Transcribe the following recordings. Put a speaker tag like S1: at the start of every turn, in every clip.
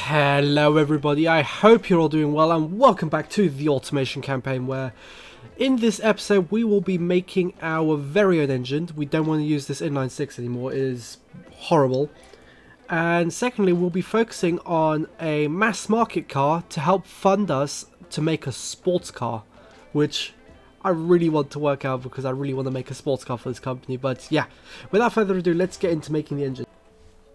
S1: Hello everybody, I hope you're all doing well and welcome back to the automation campaign, where in this episode we will be making our very own engine. We don't want to use this inline 6 anymore, it is horrible. And secondly, we'll be focusing on a mass market car to help fund us to make a sports car, which I really want to work out because I really want to make a sports car for this company. But yeah, without further ado, let's get into making the engine.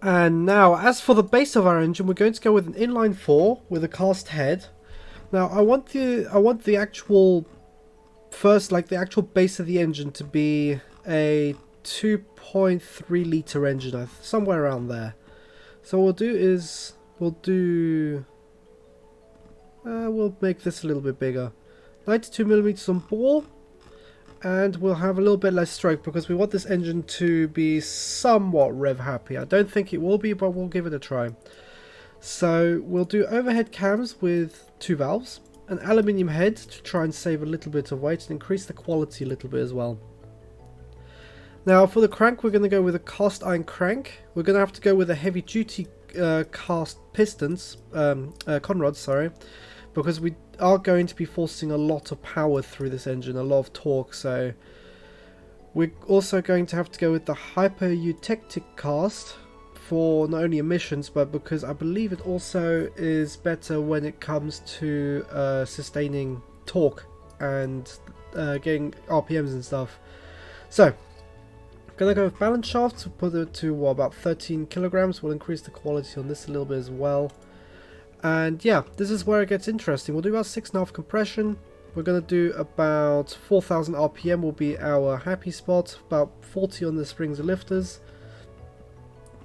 S1: And now, as for the base of our engine, we're going to go with an inline 4 with a cast head. Now, I want the actual the actual base of the engine to be a 2.3 litre engine, somewhere around there. So what we'll do is we'll make this a little bit bigger, 92mm on bore. And we'll have a little bit less stroke because we want this engine to be somewhat rev happy. I don't think it will be, but we'll give it a try. So we'll do overhead cams with 2 valves, an aluminium head to try and save a little bit of weight and increase the quality a little bit as well. Now for the crank, we're going to go with a cast iron crank. We're going to have to go with a heavy duty cast pistons, conrods, sorry, because we are going to be forcing a lot of power through this engine, a lot of torque. So we're also going to have to go with the hyper-eutectic cast for not only emissions, but because I believe it also is better when it comes to sustaining torque and getting RPMs and stuff. So I'm gonna go with balance shaft to put it to about 13 kilograms. We'll increase the quality on this a little bit as well. And yeah, this is where it gets interesting. We'll do about 6.5 compression. We're going to do about 4,000 RPM will be our happy spot, about 40 on the springs and lifters.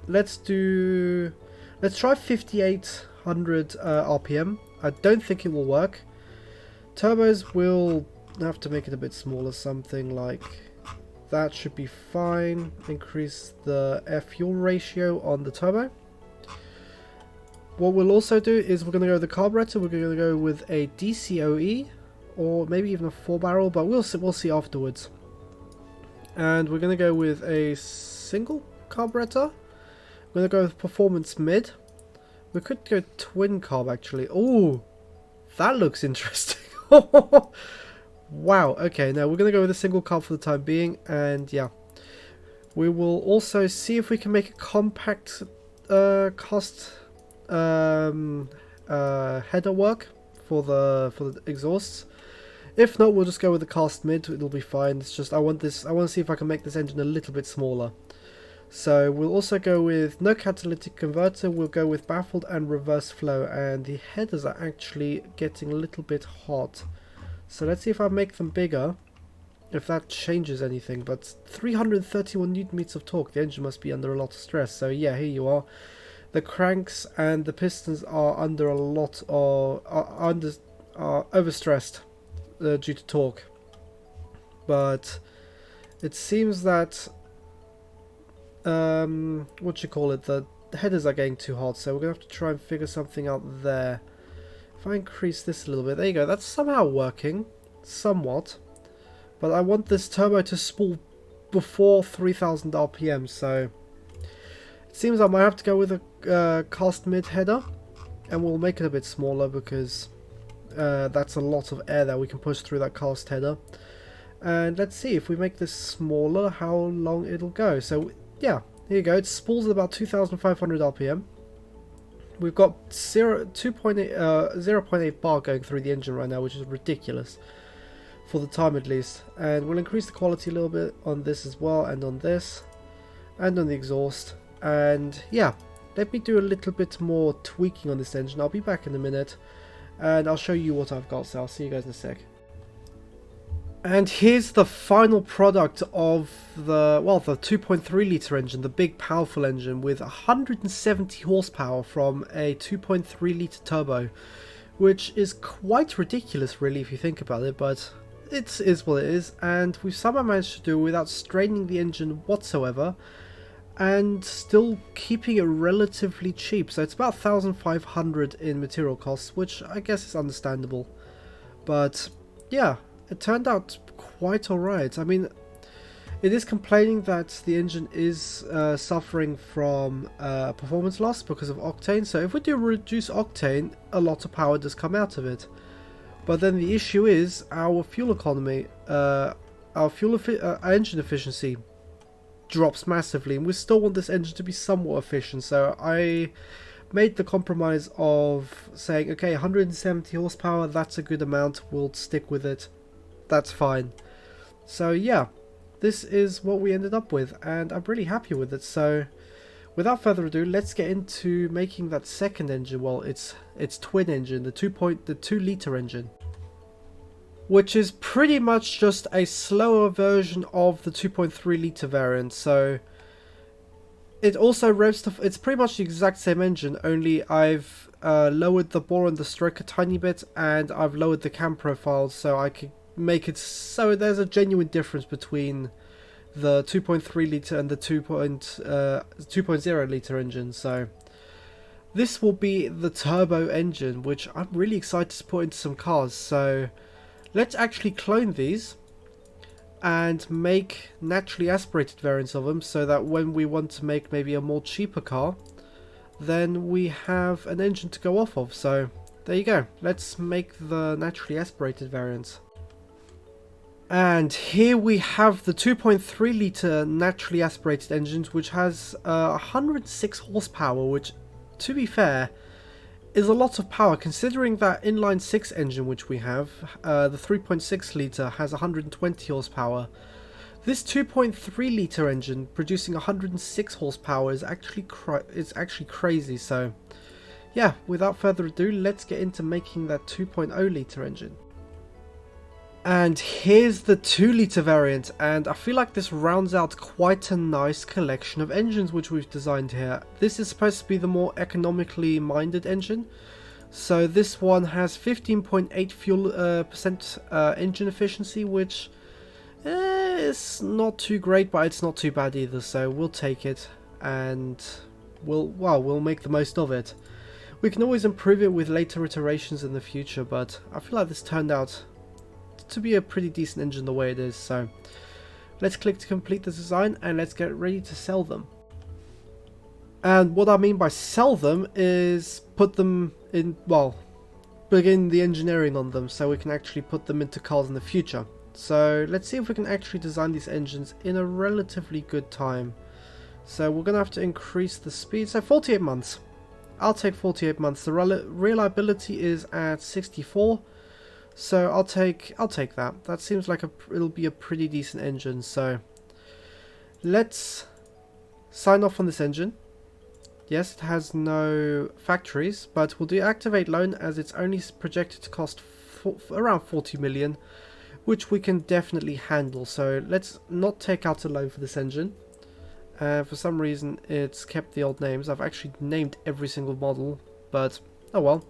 S1: Let's try 5,800 RPM. I don't think it will work. Turbos will have to make it a bit smaller, something like that should be fine. Increase the air fuel ratio on the turbo. What we'll also do is we're going to go with the carburetor. We're going to go with a DCOE or maybe even a 4-barrel, but we'll see afterwards. And we're going to go with a single carburetor. We're going to go with performance mid. We could go twin carb actually. Oh, that looks interesting. Wow. Okay, now we're going to go with a single carb for the time being, and yeah, we will also see if we can make a compact cast header work for the exhausts. If not, we'll just go with the cast mid. It'll be fine. It's just I want to see if I can make this engine a little bit smaller. So we'll also go with no catalytic converter. We'll go with baffled and reverse flow, and the headers are actually getting a little bit hot. So let's see if I make them bigger, if that changes anything. But 331 newton meters of torque. The engine must be under a lot of stress. So yeah, here you are. The cranks and the pistons are under a lot of are overstressed due to torque, but it seems that the headers are getting too hot, so we're gonna have to try and figure something out there. If I increase this a little bit, there you go, that's somehow working somewhat, but I want this turbo to spool before 3000 RPM, so it seems I might have to go with a cast mid header, and we'll make it a bit smaller because that's a lot of air that we can push through that cast header. And let's see if we make this smaller how long it'll go. So yeah, here you go, it spools at about 2500 RPM. We've got 0.8 bar going through the engine right now, which is ridiculous for the time at least. And we'll increase the quality a little bit on this as well, and on this, and on the exhaust. And yeah, let me do a little bit more tweaking on this engine. I'll be back in a minute and I'll show you what I've got, so I'll see you guys in a sec. And here's the final product of the 2.3 litre engine, the big powerful engine with 170 horsepower from a 2.3 litre turbo, which is quite ridiculous really if you think about it, but it is what it is, and we've somehow managed to do it without straining the engine whatsoever and still keeping it relatively cheap. So it's about 1,500 in material costs, which I guess is understandable, but yeah, it turned out quite alright. I mean, It is complaining that the engine is suffering from performance loss because of octane. So if we do reduce octane, a lot of power does come out of it. But then the issue is our fuel economy, our engine efficiency drops massively, and we still want this engine to be somewhat efficient. So I made the compromise of saying, okay, 170 horsepower, that's a good amount, we'll stick with it, that's fine. So yeah, this is what we ended up with, and I'm really happy with it. So without further ado, let's get into making that second engine. Well, it's twin engine, the 2 liter engine, which is pretty much just a slower version of the 2.3 liter variant. So it also revs to, it's pretty much the exact same engine, only I've lowered the bore and the stroke a tiny bit, and I've lowered the cam profile so I can make it so there's a genuine difference between the 2.3 liter and the 2.0 liter engine. So this will be the turbo engine, which I'm really excited to put into some cars. So let's actually clone these and make naturally aspirated variants of them, so that when we want to make maybe a more cheaper car, then we have an engine to go off of. So there you go, let's make the naturally aspirated variants. And here we have the 2.3 liter naturally aspirated engines, which has 106 horsepower, which, to be fair, is a lot of power, considering that inline 6 engine which we have, the 3.6 liter, has 120 horsepower. This 2.3 liter engine producing 106 horsepower is actually crazy. So yeah, without further ado, let's get into making that 2.0 liter engine. And here's the 2 liter variant, and I feel like this rounds out quite a nice collection of engines which we've designed here. This is supposed to be the more economically minded engine. So this one has 15.8 fuel percent engine efficiency, which is not too great, but it's not too bad either. So we'll take it, and we'll make the most of it. We can always improve it with later iterations in the future, but I feel like this turned out to be a pretty decent engine the way it is. So let's click to complete the design, and let's get ready to sell them. And what I mean by sell them is put them in, well, begin the engineering on them so we can actually put them into cars in the future. So let's see if we can actually design these engines in a relatively good time. So we're gonna have to increase the speed. So 48 months, I'll take 48 months. The reliability is at 64. So I'll take that. That seems like it'll be a pretty decent engine. So let's sign off on this engine. Yes, it has no factories, but we'll do activate loan, as it's only projected to cost around 40 million, which we can definitely handle. So let's not take out a loan for this engine. For some reason it's kept the old names. I've actually named every single model, but oh well.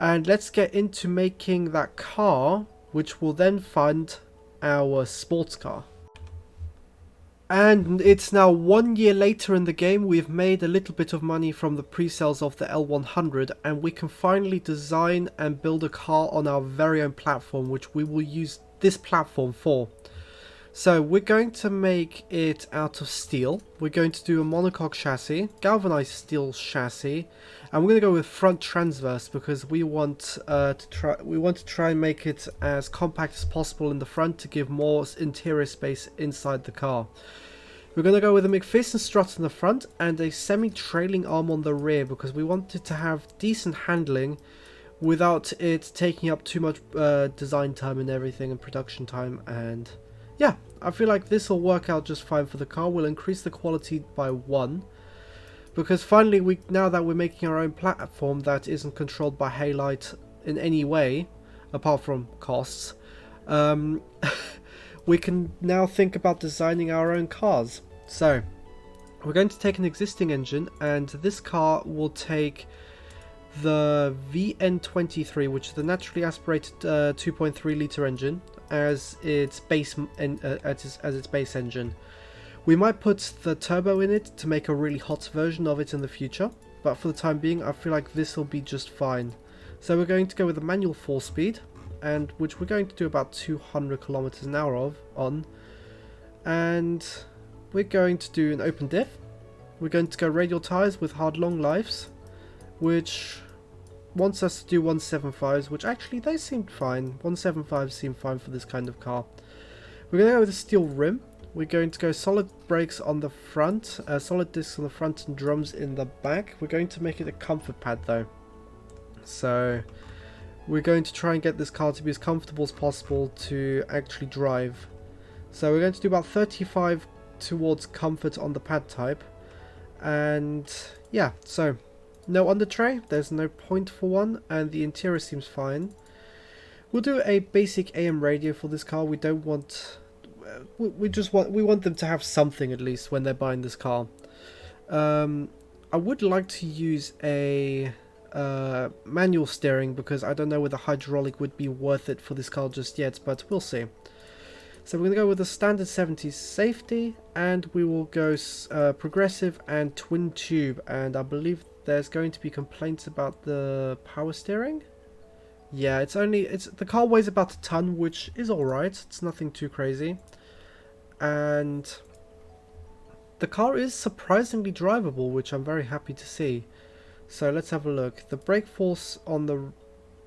S1: And let's get into making that car, which will then fund our sports car. And it's now 1 year later in the game. We've made a little bit of money from the pre-sales of the L100, and we can finally design and build a car on our very own platform, which we will use this platform for. So we're going to make it out of steel. We're going to do a monocoque chassis, galvanized steel chassis, and we're going to go with front transverse because we want to try and make it as compact as possible in the front to give more interior space inside the car. We're going to go with a McPherson strut in the front and a semi-trailing arm on the rear because we want it to have decent handling without it taking up too much design time and everything and production time. And yeah, I feel like this will work out just fine for the car. We'll increase the quality by 1 because finally, now that we're making our own platform that isn't controlled by Halite in any way apart from costs, we can now think about designing our own cars. So we're going to take an existing engine, and this car will take the VN23, which is the naturally aspirated 2.3 liter engine, as its base engine. We might put the turbo in it to make a really hot version of it in the future, but for the time being I feel like this will be just fine. So we're going to go with a manual 4-speed, and which we're going to do about 200 kilometers an hour on, and we're going to do an open diff. We're going to go radial tires with hard long lives, which wants us to do 175s, which actually they seemed fine. 175s seem fine for this kind of car. We're going to go with a steel rim. We're going to go solid brakes on the front, solid discs on the front and drums in the back. We're going to make it a comfort pad though. So we're going to try and get this car to be as comfortable as possible to actually drive. So we're going to do about 35 towards comfort on the pad type. And yeah, so no under tray, there's no point for one, and the interior seems fine. We'll do a basic AM radio for this car. We don't want, we want them to have something at least when they're buying this car. I would like to use a manual steering because I don't know whether hydraulic would be worth it for this car just yet, but we'll see. So we're going to go with the standard 70s safety, and we will go progressive and twin tube, and I believe there's going to be complaints about the power steering. Yeah, the car weighs about a ton, which is alright, it's nothing too crazy. And the car is surprisingly drivable, which I'm very happy to see. So let's have a look. The brake force on the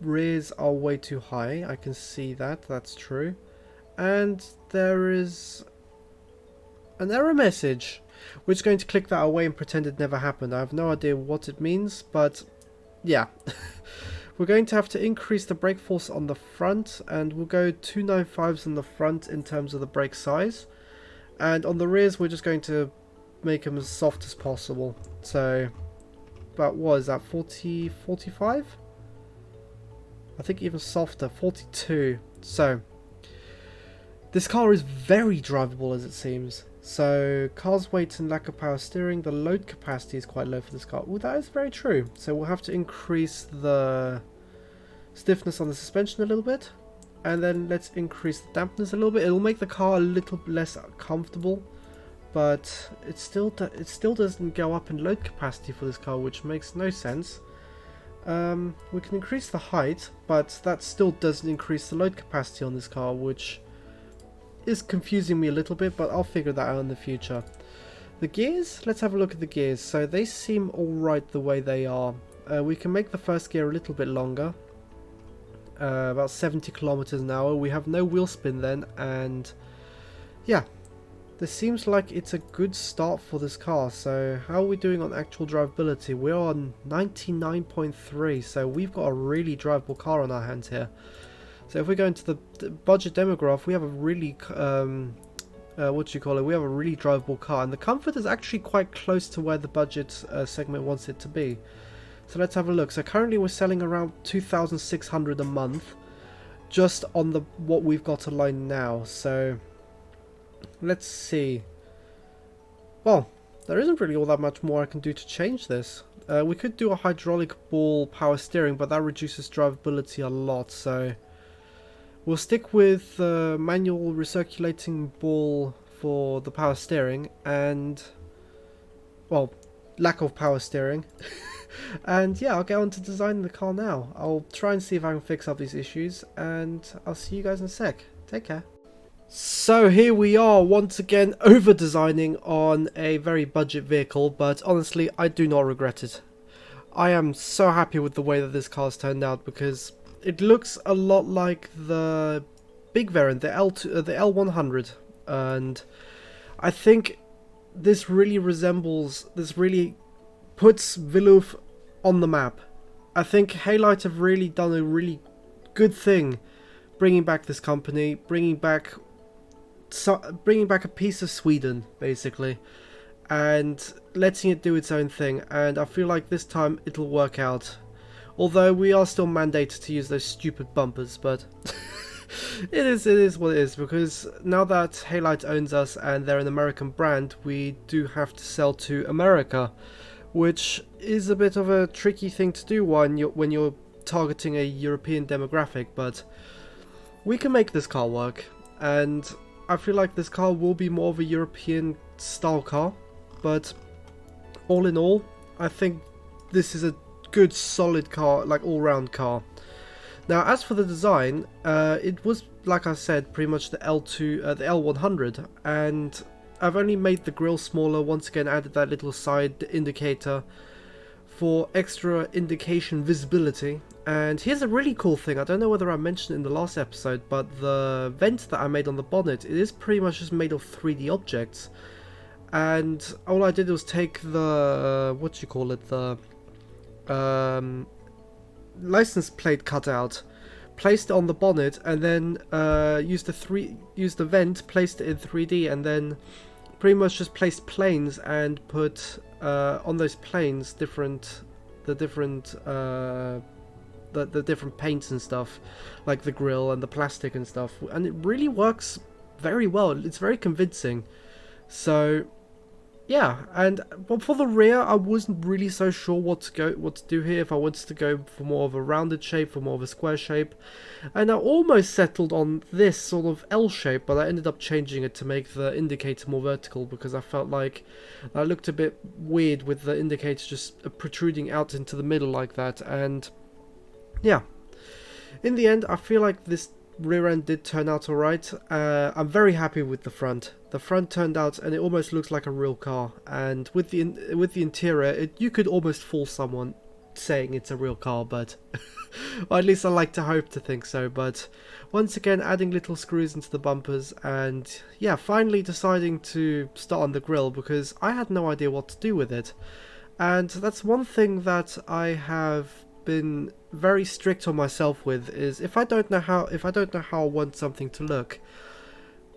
S1: rears are way too high, I can see that, that's true. And there is an error message. We're just going to click that away and pretend it never happened. I have no idea what it means, but yeah. We're going to have to increase the brake force on the front, and we'll go 295s on the front in terms of the brake size. And on the rears, we're just going to make them as soft as possible. So, about what is that, 40, 45? I think even softer, 42. So, this car is very drivable as it seems. So, car's weight and lack of power steering, the load capacity is quite low for this car. Oh, that is very true. So we'll have to increase the stiffness on the suspension a little bit. And then let's increase the dampness a little bit. It'll make the car a little less comfortable. But it still doesn't go up in load capacity for this car, which makes no sense. We can increase the height, but that still doesn't increase the load capacity on this car, which is confusing me a little bit, but I'll figure that out in the future. The gears, let's have a look at the gears. So they seem alright the way they are. We can make the first gear a little bit longer, about 70 kilometers an hour. We have no wheel spin then, and yeah, this seems like it's a good start for this car. So how are we doing on actual drivability? We're on 99.3, so we've got a really drivable car on our hands here. So if we go into the budget demograph, we have a really, we have a really drivable car. And the comfort is actually quite close to where the budget segment wants it to be. So let's have a look. So currently we're selling around 2,600 a month, just on what we've got aligned now. So let's see. Well, there isn't really all that much more I can do to change this. We could do a hydraulic ball power steering, but that reduces drivability a lot. So we'll stick with manual recirculating ball for the power steering, and, well, lack of power steering. And yeah, I'll get on to designing the car now. I'll try and see if I can fix up these issues, and I'll see you guys in a sec. Take care. So here we are once again over designing on a very budget vehicle, but honestly I do not regret it. I am so happy with the way that this car's turned out, because it looks a lot like the big variant, the L100, and I think this really puts Vilulf on the map. I think Halite have really done a really good thing bringing back this company, bringing back a piece of Sweden basically, and letting it do its own thing, and I feel like this time it'll work out. Although we are still mandated to use those stupid bumpers, but it is what it is, because now that Halite owns us and they're an American brand, we do have to sell to America, which is a bit of a tricky thing to do when you're targeting a European demographic, but we can make this car work, and I feel like this car will be more of a European style car, but all in all, I think this is a good solid car, like all-round car. Now as for the design, it was like I said, pretty much the the L100, and I've only made the grille smaller. Once again, added that little side indicator for extra indication visibility. And here's a really cool thing. I don't know whether I mentioned it in the last episode, but the vent that I made on the bonnet, it is pretty much just made of 3D objects. And all I did was take the the license plate cutout, placed it on the bonnet, and then used the vent, placed it in 3D, and then pretty much just placed planes and put on those planes the different paints and stuff, like the grill and the plastic and stuff, and it really works very well. It's very convincing. So yeah, and but for the rear, I wasn't really so sure what to do here. If I wanted to go for more of a rounded shape, for more of a square shape, and I almost settled on this sort of L shape, but I ended up changing it to make the indicator more vertical because I felt like I looked a bit weird with the indicator just protruding out into the middle like that. And yeah, in the end, I feel like this rear end did turn out alright. I'm very happy with the front. The front turned out, and it almost looks like a real car. And with the interior, you could almost fool someone saying it's a real car, but or at least I like to hope to think so. But once again, adding little screws into the bumpers, and yeah, finally deciding to start on the grille because I had no idea what to do with it. And that's one thing that I have been very strict on myself with, is if I don't know how I want something to look,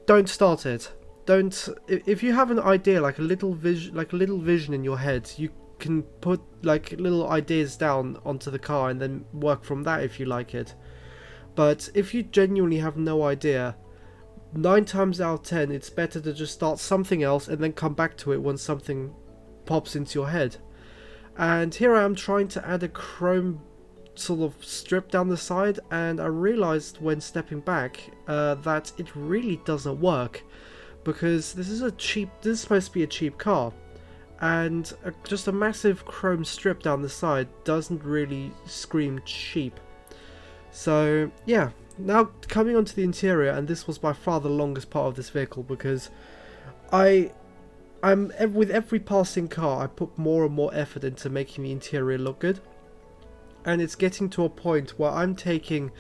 S1: don't start it. Don't, if you have an idea, like a little vision in your head, you can put like little ideas down onto the car and then work from that if you like it. But if you genuinely have no idea, 9 times out of 10 it's better to just start something else and then come back to it when something pops into your head. And here I am trying to add a chrome sort of strip down the side, and I realized when stepping back that it really doesn't work, because this is supposed to be a cheap car, and just a massive chrome strip down the side doesn't really scream cheap. So yeah, now coming onto the interior, and this was by far the longest part of this vehicle because with every passing car, I put more and more effort into making the interior look good. And it's getting to a point where I'm taking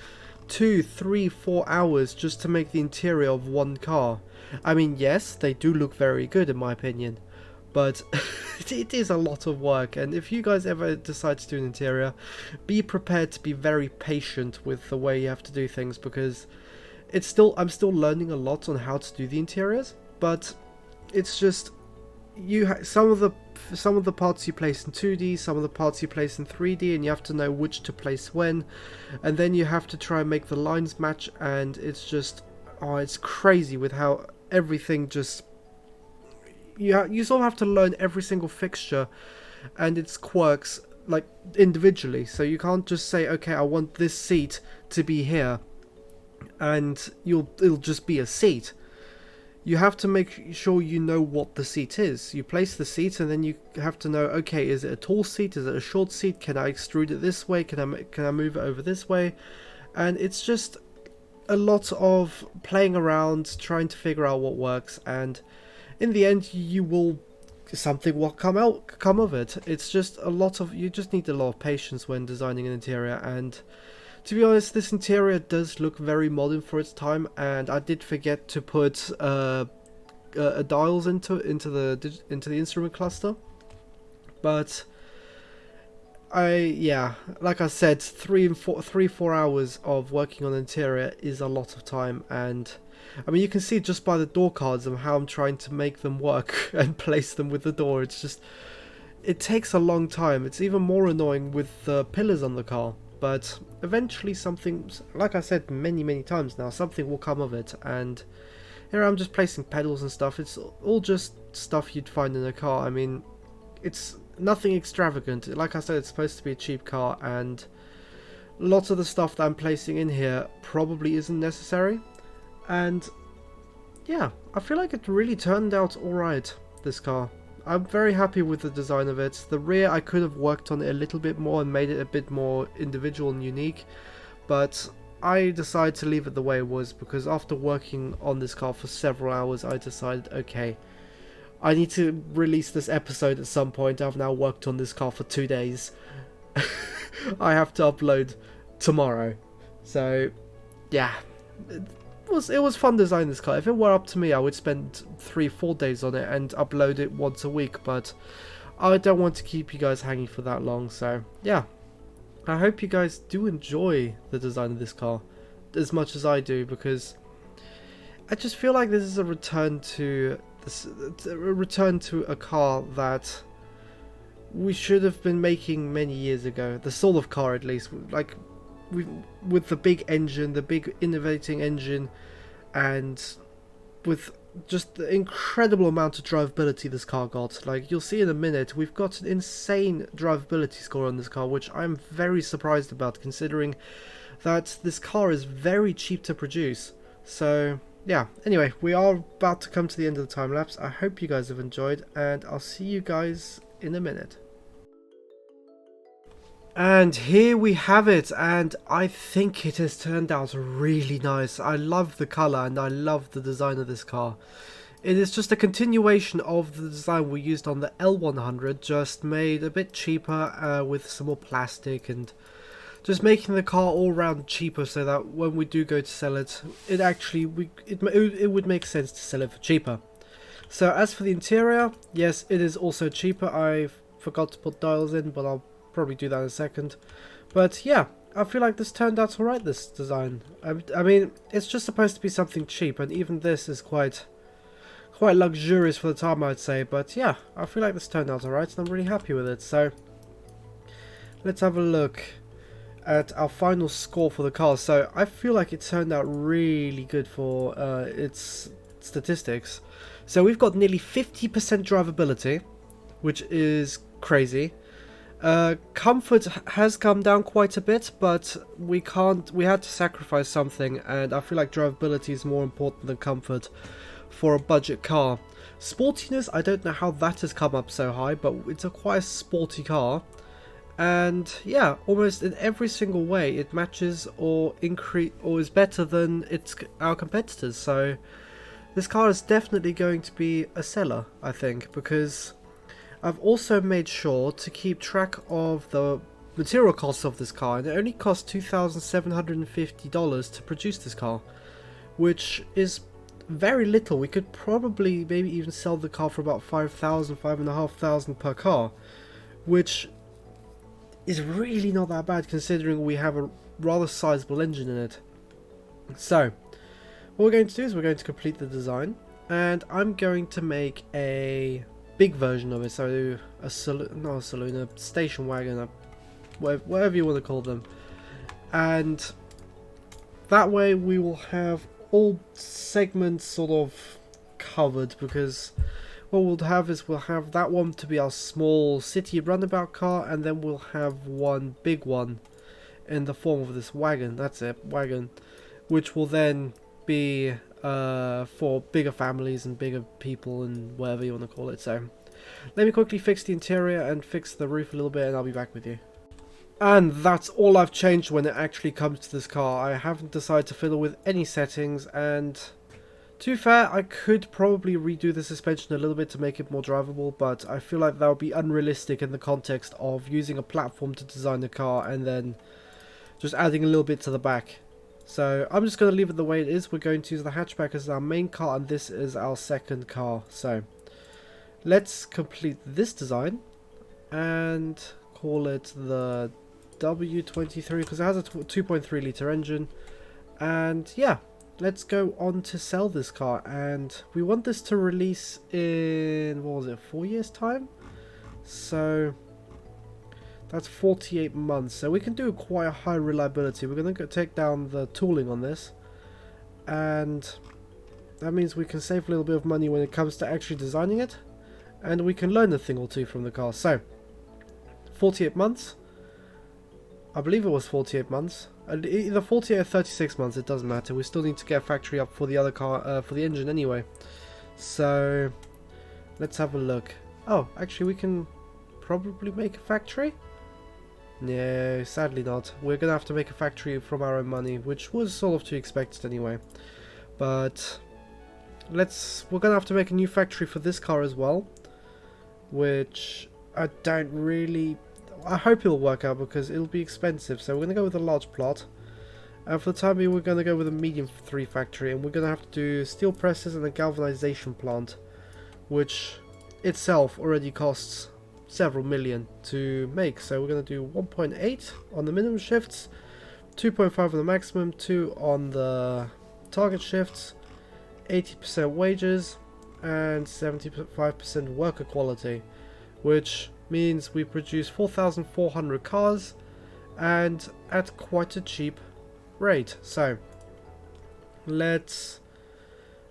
S1: 2, 3, 4 hours just to make the interior of one car. I mean, yes, they do look very good in my opinion, but it is a lot of work. And if you guys ever decide to do an interior, be prepared to be very patient with the way you have to do things, because I'm still learning a lot on how to do the interiors, but it's just some of the parts you place in 2D, some of the parts you place in 3D, and you have to know which to place when, and then you have to try and make the lines match, and it's just, it's crazy with how everything just, you sort of have to learn every single fixture and its quirks like individually. So you can't just say, okay, I want this seat to be here, and it'll just be a seat. You have to make sure you know what the seat is. You place the seat, and then you have to know, okay, is it a tall seat? Is it a short seat? Can I extrude it this way? Can I move it over this way? And it's just a lot of playing around, trying to figure out what works, and in the end, something will come of it. It's just you just need a lot of patience when designing an interior. And to be honest, this interior does look very modern for its time, and I did forget to put dials into the instrument cluster. But like I said, 3-4 hours of working on the interior is a lot of time, and I mean, you can see just by the door cards of how I'm trying to make them work and place them with the door. It's just, it takes a long time. It's even more annoying with the pillars on the car. But eventually something, like I said many times now, something will come of it. And here I'm just placing pedals and stuff. It's all just stuff you'd find in a car. I mean, it's nothing extravagant. Like I said, it's supposed to be a cheap car, and lots of the stuff that I'm placing in here probably isn't necessary. And yeah, I feel like it really turned out alright, this car. I'm very happy with the design of it. The rear, I could have worked on it a little bit more and made it a bit more individual and unique, but I decided to leave it the way it was because after working on this car for several hours, I decided, okay, I need to release this episode at some point. I've now worked on this car for 2 days. I have to upload tomorrow. So, yeah, it was fun designing this car. If it were up to me, I would spend 3-4 days on it and upload it once a week, but I don't want to keep you guys hanging for that long. So, yeah. I hope you guys do enjoy the design of this car as much as I do, because I just feel like this is a return to a car that we should have been making many years ago. The sort of car, at least, like with the big engine, the big innovating engine, and with just the incredible amount of drivability this car got. Like, you'll see in a minute, we've got an insane drivability score on this car, which I'm very surprised about, considering that this car is very cheap to produce. So, yeah, anyway, we are about to come to the end of the time lapse. I hope you guys have enjoyed, and I'll see you guys in a minute. And here we have it, and I think it has turned out really nice. I love the colour and I love the design of this car. It is just a continuation of the design we used on the L100, just made a bit cheaper with some more plastic, and just making the car all round cheaper so that when we do go to sell it, it actually it would make sense to sell it for cheaper. So as for the interior, yes, it is also cheaper. I forgot to put dials in, but I'll probably do that in a second. But yeah, I feel like this turned out alright, this design. I mean, it's just supposed to be something cheap, and even this is quite luxurious for the time, I'd say. But yeah, I feel like this turned out alright, and I'm really happy with it. So let's have a look at our final score for the car. So I feel like it turned out really good for its statistics. So we've got nearly 50% drivability, which is crazy. Comfort has come down quite a bit, but we had to sacrifice something, and I feel like drivability is more important than comfort for a budget car. Sportiness, I don't know how that has come up so high, but it's quite a sporty car. And yeah, almost in every single way it matches or is better than our competitors. So this car is definitely going to be a seller, I think, because I've also made sure to keep track of the material costs of this car, and it only cost $2,750 to produce this car, which is very little. We could probably maybe even sell the car for about $5,000, $5,500 per car, which is really not that bad considering we have a rather sizable engine in it. So what we're going to do is we're going to complete the design, and I'm going to make a big version of it, so a station wagon, whatever you want to call them, and that way we will have all segments sort of covered, because what we'll have is we'll have that one to be our small city runabout car, and then we'll have one big one in the form of this wagon. That's it, wagon, which will then be for bigger families and bigger people and whatever you want to call it. So let me quickly fix the interior and fix the roof a little bit, and I'll be back with you. And that's all I've changed when it actually comes to this car. I haven't decided to fiddle with any settings, and to be fair, I could probably redo the suspension a little bit to make it more drivable, but I feel like that would be unrealistic in the context of using a platform to design the car and then just adding a little bit to the back. So I'm just going to leave it the way it is. We're going to use the hatchback as our main car, and this is our second car. So let's complete this design and call it the W23, because it has a 2.3 litre engine. And yeah, let's go on to sell this car, and we want this to release in, what was it, 4 years time? So that's 48 months, so we can do quite a high reliability. We're going to take down the tooling on this, and that means we can save a little bit of money when it comes to actually designing it, and we can learn a thing or two from the car. So 48 months, I believe it was 48 months, either 48 or 36 months, it doesn't matter. We still need to get a factory up for the other car, for the engine anyway. So let's have a look. Oh, actually we can probably make a factory. No, sadly not. We're gonna have to make a factory from our own money, which was sort of to be expected anyway. But we're gonna have to make a new factory for this car as well, which I hope it'll work out because it'll be expensive. So we're gonna go with a large plot, and for the time being we're gonna go with a medium 3 factory, and we're gonna have to do steel presses and a galvanization plant, which itself already costs several million to make. So we're going to do 1.8 on the minimum shifts, 2.5 on the maximum, 2 on the target shifts, 80% wages, and 75% worker quality, which means we produce 4,400 cars and at quite a cheap rate. So let's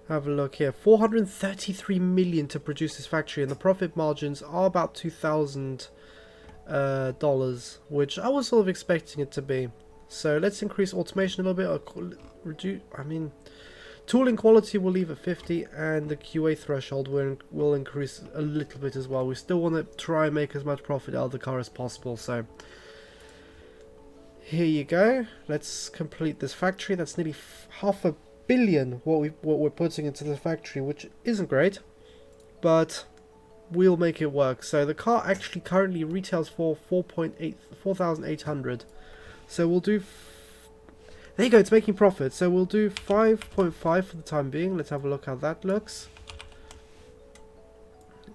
S1: have a look here. 433 million to produce this factory, and the profit margins are about $2,000, which I was sort of expecting it to be. So let's increase automation a little bit, or reduce. I mean, tooling quality we'll leave at 50, and the QA threshold will increase a little bit as well. We still want to try and make as much profit out of the car as possible. So here you go. Let's complete this factory. That's nearly $500 million what we're putting into the factory, which isn't great, but we'll make it work. So the car actually currently retails for 4,800. So we'll do there you go, it's making profit. So we'll do 5.5 for the time being. Let's have a look how that looks,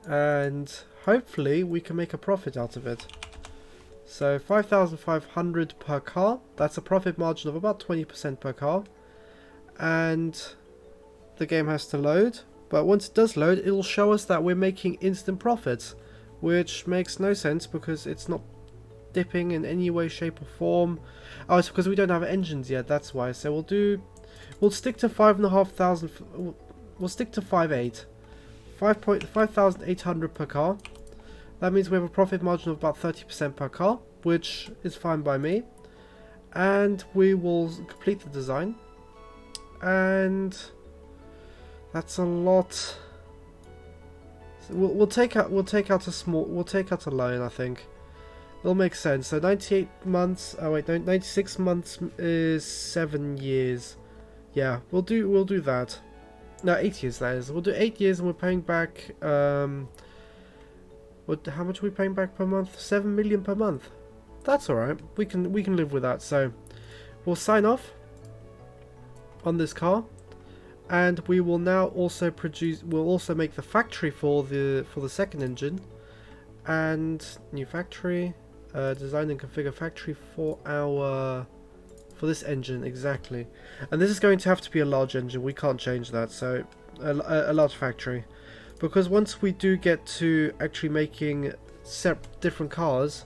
S1: and hopefully we can make a profit out of it. So 5,500 per car, that's a profit margin of about 20% per car. And the game has to load, but once it does load, it'll show us that we're making instant profits, which makes no sense because it's not dipping in any way, shape or form. Oh, it's because we don't have engines yet, that's why. So we'll stick to 5,500, we'll stick to 5,800 per car. That means we have a profit margin of about 30% per car, which is fine by me. And we will complete the design. And that's a lot. So we'll take out a loan, I think. It'll make sense. So 98 months. Oh wait, no, 96 months is 7 years. Yeah, we'll do that. No, 8 years that is. We'll do 8 years, and we're paying back. How much are we paying back per month? 7 million per month. That's all right. We can live with that. So we'll sign off on this car, and we will now also we'll also make the factory for the second engine, and new factory, design and configure factory for this engine exactly. And this is going to have to be a large engine, we can't change that. So a large factory, because once we do get to actually making different cars,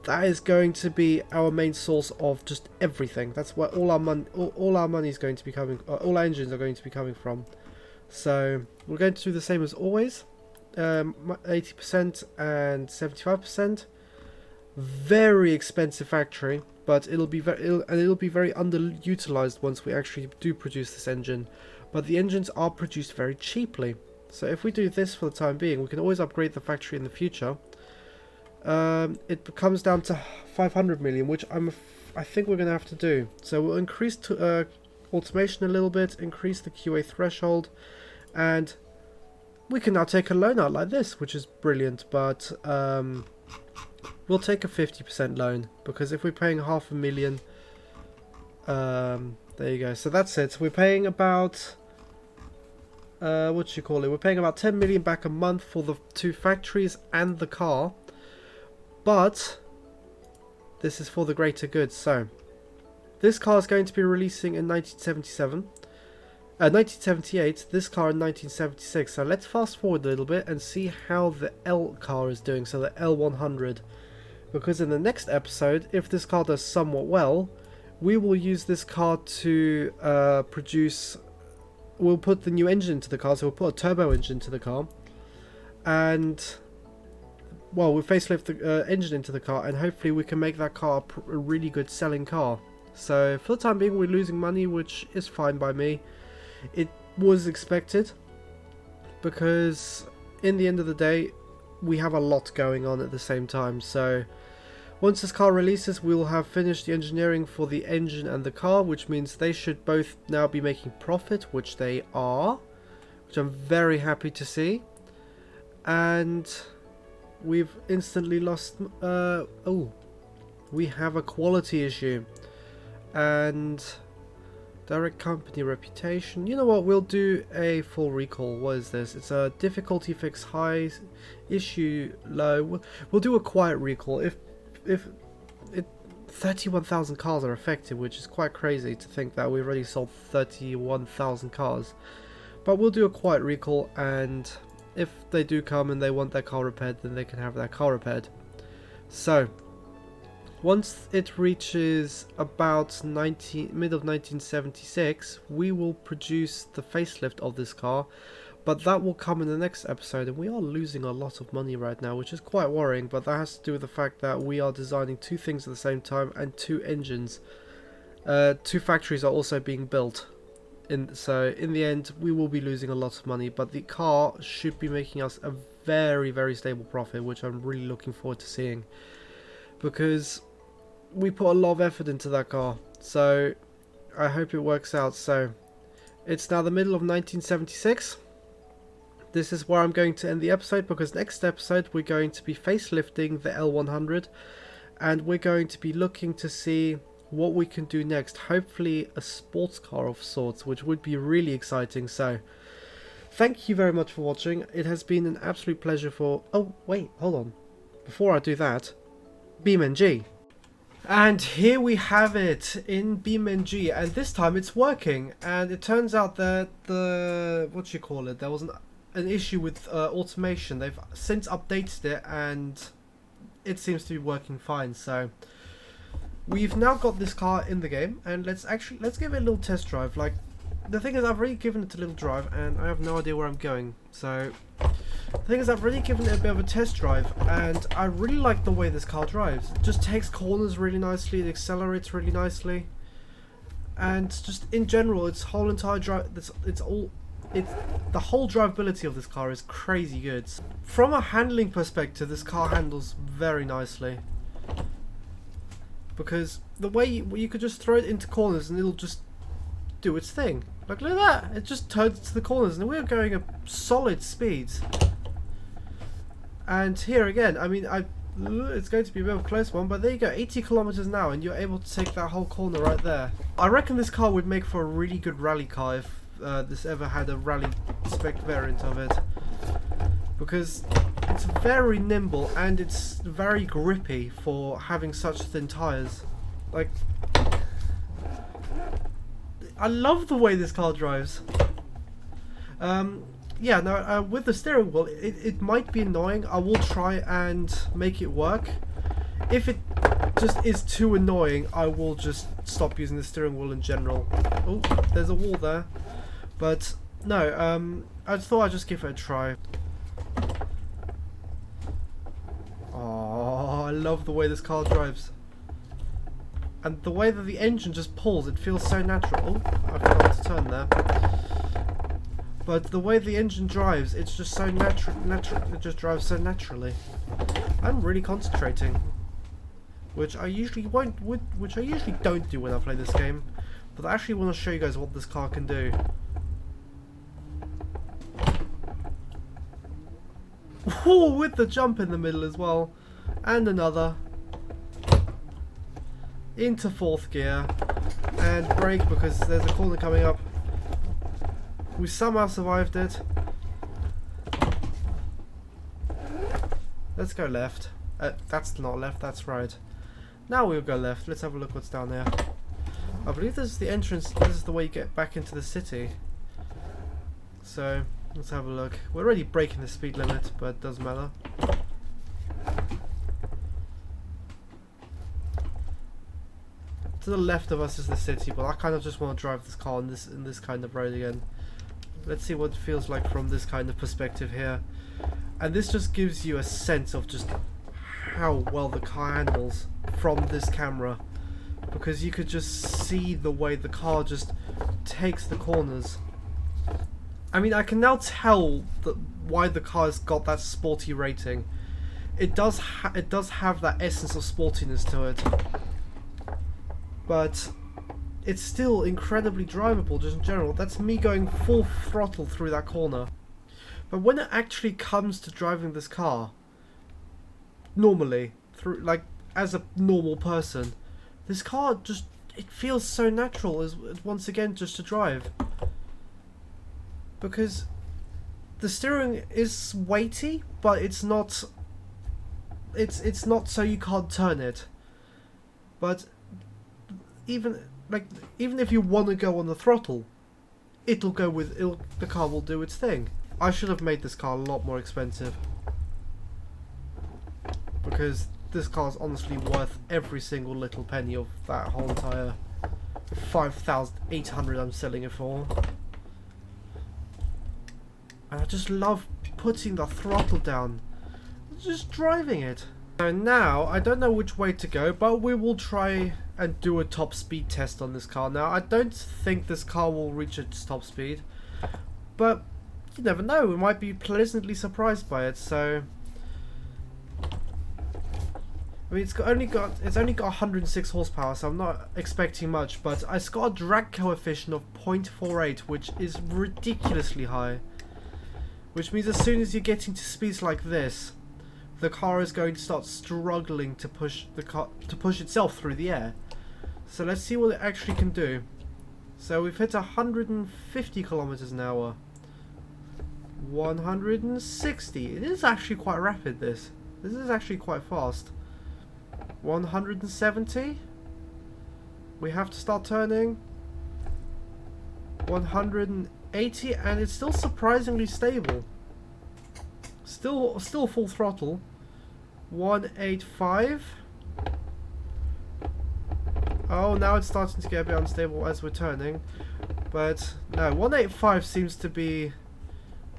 S1: that is going to be our main source of just everything. That's where all our money is going to be coming. All our engines are going to be coming from. So we're going to do the same as always. 80% and 75%. Very expensive factory, but it'll be very underutilized once we actually do produce this engine. But the engines are produced very cheaply. So if we do this for the time being, we can always upgrade the factory in the future. It comes down to 500 million, which I think we're going to have to do. So we'll increase automation a little bit, increase the QA threshold, and we can now take a loan out like this, which is brilliant. But we'll take a 50% loan, because if we're paying $500,000, there you go. So that's it. We're paying about what do you call it? We're paying about 10 million back a month for the 2 factories and the car. But this is for the greater good. So this car is going to be releasing in 1978. This car in 1976. So let's fast forward a little bit and see how the L car is doing. So the L100. Because in the next episode, if this car does somewhat well, we will use this car to produce. We'll put the new engine into the car. So we'll put a turbo engine into the car, and well, we'll facelift the engine into the car, and hopefully we can make that car a really good selling car. So for the time being, we're losing money, which is fine by me. It was expected, because in the end of the day, we have a lot going on at the same time. So Once this car releases, we will have finished the engineering for the engine and the car, which means they should both now be making profit, which they are, which I'm very happy to see. And we've instantly lost... oh, we have a quality issue. And direct company reputation. You know what, we'll do a full recall. What is this? It's a difficulty fix high, issue low. We'll do a quiet recall. If 31,000 cars are affected, which is quite crazy to think that we've already sold 31,000 cars. But we'll do a quiet recall, and if they do come and they want their car repaired, then they can have their car repaired. So once it reaches about mid of 1976, we will produce the facelift of this car, but that will come in the next episode, and we are losing a lot of money right now, which is quite worrying, but that has to do with the fact that we are designing two things at the same time and two engines. Two factories are also being built, so in the end we will be losing a lot of money, but the car should be making us a very, very stable profit, which I'm really looking forward to seeing, because we put a lot of effort into that car, so I hope it works out. So it's now the middle of 1976. This is where I'm going to end the episode, because next episode we're going to be facelifting the L100, and we're going to be looking to see what we can do next. Hopefully a sports car of sorts, which would be really exciting. So thank you very much for watching. It has been an absolute pleasure for... oh wait, hold on. Before I do that, BeamNG. And here we have it in BeamNG, and this time it's working, and it turns out that there was an issue with automation. They've since updated it, and it seems to be working fine. So we've now got this car in the game, and let's give it a little test drive. Like, the thing is, I've already given it a little drive, and I have no idea where I'm going. So the thing is, I've already given it a bit of a test drive, and I really like the way this car drives. It just takes corners really nicely, it accelerates really nicely, and just in general, its whole entire drive, the whole drivability of this car is crazy good. From a handling perspective, this car handles very nicely, because the way you could just throw it into corners and it'll just do its thing. Like, look at that, it just turns to the corners, and we're going at solid speeds. And here again, I mean, it's going to be a bit of a close one, but there you go, 80 kilometers an hour, and you're able to take that whole corner right there. I reckon this car would make for a really good rally car if this ever had a rally spec variant of it, because it's very nimble and it's very grippy for having such thin tires. Like, I love the way this car drives. Yeah, now with the steering wheel, it might be annoying. I will try and make it work. If it just is too annoying, I will just stop using the steering wheel in general. Oh, there's a wall there. But no, I thought I'd just give it a try. Oh, I love the way this car drives. And the way that the engine just pulls, it feels so natural. Oh, I forgot to turn there. But the way the engine drives, it's just so natural. It just drives so naturally. I'm really concentrating, which I usually don't do when I play this game. But I actually want to show you guys what this car can do. Oh, with the jump in the middle as well, and another. Into fourth gear and brake because there's a corner coming up. We somehow survived it. Let's go left. That's not left, that's right. Now we'll go left. Let's have a look what's down there. I believe this is the entrance. This is the way you get back into the city. So let's have a look. We're already breaking the speed limit, but it doesn't matter. To the left of us is the city, but I kind of just want to drive this car in this kind of road again. Let's see what it feels like from this kind of perspective here. And this just gives you a sense of just how well the car handles from this camera, because you could just see the way the car just takes the corners. I mean, I can now tell why the car's got that sporty rating. it does have that essence of sportiness to it, but it's still incredibly drivable just in general. That's me going full throttle through that corner. But when it actually comes to driving this car, normally, through like as a normal person, this car just, it feels so natural as once again just to drive. Because the steering is weighty, but it's not so you can't turn it. But even if you want to go on the throttle, the car will do its thing. I should have made this car a lot more expensive, because this car is honestly worth every single little penny of that whole entire 5,800 I'm selling it for. And I just love putting the throttle down, just driving it. So now, I don't know which way to go, but we will try and do a top speed test on this car. Now, I don't think this car will reach its top speed, but you never know, we might be pleasantly surprised by it. So, I mean, it's only got 106 horsepower, so I'm not expecting much, but it's got a drag coefficient of 0.48, which is ridiculously high. Which means as soon as you're getting to speeds like this, the car is going to start struggling to push itself through the air. So let's see what it actually can do. So we've hit 150 kilometers an hour. 160. It is actually quite rapid, this. This is actually quite fast. 170. We have to start turning. 180, and it's still surprisingly stable. Still full throttle. 185. Oh, now it's starting to get a bit unstable as we're turning. But no, 185 seems to be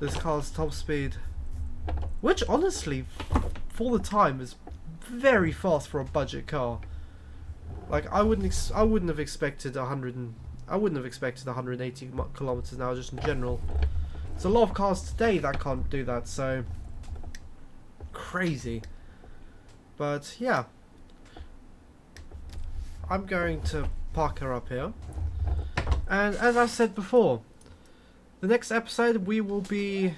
S1: this car's top speed, which honestly, for the time, is very fast for a budget car. Like I wouldn't have expected 180 kilometers an hour just in general. There's a lot of cars today that can't do that, so crazy. But yeah, I'm going to park her up here, and as I said before, the next episode we will be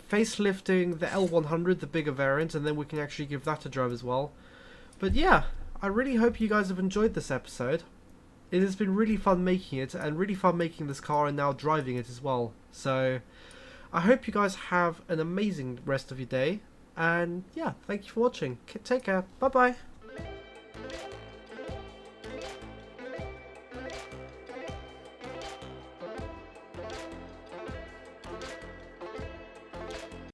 S1: facelifting the L100, the bigger variant, and then we can actually give that a drive as well. But yeah, I really hope you guys have enjoyed this episode. It has been really fun making it, and really fun making this car and now driving it as well. So I hope you guys have an amazing rest of your day, and yeah, thank you for watching. Take care, bye bye.